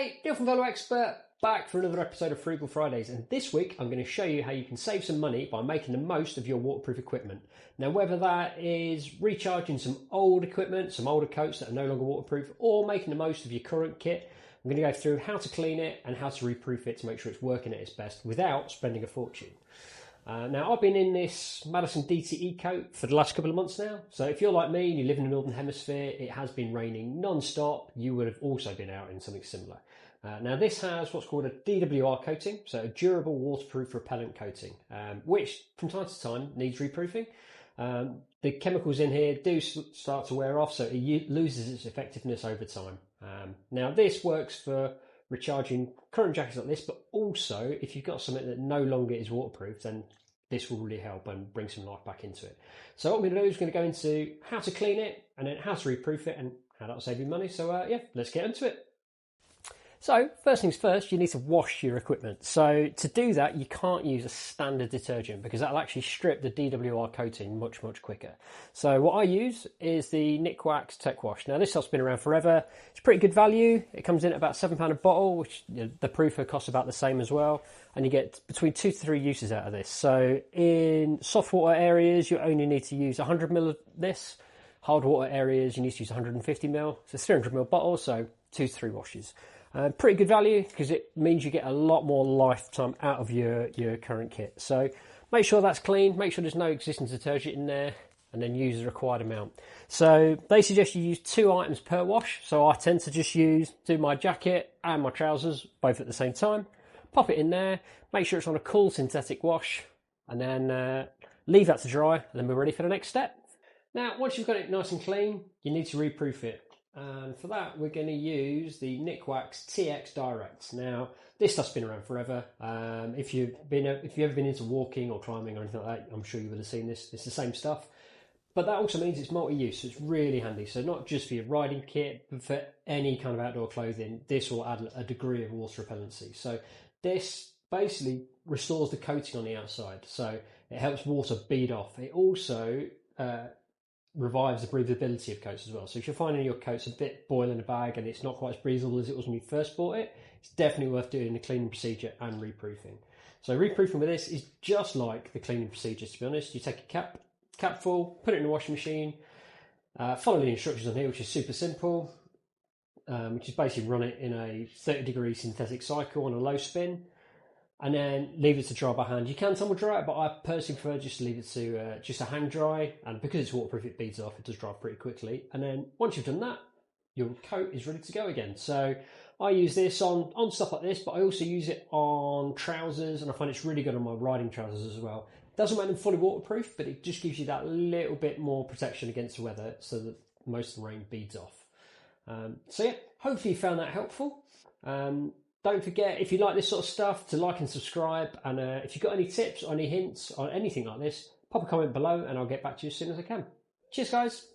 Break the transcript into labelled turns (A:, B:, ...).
A: Hey, Neil from Veloexpertuk, back for another episode of Frugal Fridays, and this week I'm going to show you how you can save some money by making the most of your waterproof equipment. Now, whether that is recharging some old equipment, some older coats that are no longer waterproof, or making the most of your current kit, I'm going to go through how to clean it and how to reproof it to make sure it's working at its best without spending a fortune. Now, I've been in this Madison DTE coat for the last couple of months now, so if you're like me and you live in the Northern Hemisphere, it has been raining non-stop, you would have also been out in something similar. Now, this has what's called a DWR coating, so a durable waterproof repellent coating, which from time to time needs reproofing. The chemicals in here do start to wear off, so it loses its effectiveness over time. Now, this works for recharging current jackets like this, but also if you've got something that no longer is waterproof, then this will really help and bring some life back into it. So what I'm going to do is going to go into how to clean it and then how to reproof it and how that'll save you money. So yeah, let's get into it. So first things first, you need to wash your equipment. So to do that, you can't use a standard detergent because that'll actually strip the DWR coating much quicker. So what I use is the Nikwax Tech Wash. Now this stuff's been around forever. It's pretty good value. It comes in at about £7 a bottle, which the proofer costs about the same as well. And you get between 2 to 3 uses out of this. So in soft water areas, you only need to use 100 ml of this. Hard water areas, you need to use 150 ml. So 300 ml bottle, so 2 to 3 washes. Pretty good value because it means you get a lot more lifetime out of your current kit. So make sure that's clean, make sure there's no existing detergent in there, and then use the required amount. So they suggest you use 2 items per wash. So I tend to just do my jacket and my trousers both at the same time. Pop it in there, make sure it's on a cool synthetic wash, and then leave that to dry, and then we're ready for the next step. Now, once you've got it nice and clean, you need to reproof it. And for that, we're going to use the Nikwax TX Direct. Now, this stuff's been around forever. If you've ever been into walking or climbing or anything like that, I'm sure you would have seen this. It's the same stuff. But that also means it's multi-use, so it's really handy. So not just for your riding kit, but for any kind of outdoor clothing, this will add a degree of water repellency. So this basically restores the coating on the outside. So it helps water bead off. It also revives the breathability of coats as well. So if you're finding your coat's a bit boil in a bag and it's not quite as breathable as it was when you first bought it, it's definitely worth doing the cleaning procedure and reproofing. So reproofing with this is just like the cleaning procedures, to be honest. You take a cap full, put it in the washing machine, follow the instructions on here, which is super simple, which is basically run it in a 30-degree synthetic cycle on a low spin, and then leave it to dry by hand. You can tumble dry it, but I personally prefer just to leave it to just a hang dry. And because it's waterproof, it beads off. It does dry pretty quickly. And then once you've done that, your coat is ready to go again. So I use this on stuff like this, but I also use it on trousers, and I find it's really good on my riding trousers as well. It doesn't make them fully waterproof, but it just gives you that little bit more protection against the weather so that most of the rain beads off. So yeah, hopefully you found that helpful. Don't forget, if you like this sort of stuff, to like and subscribe. And if you've got any tips or any hints or anything like this, pop a comment below and I'll get back to you as soon as I can. Cheers, guys.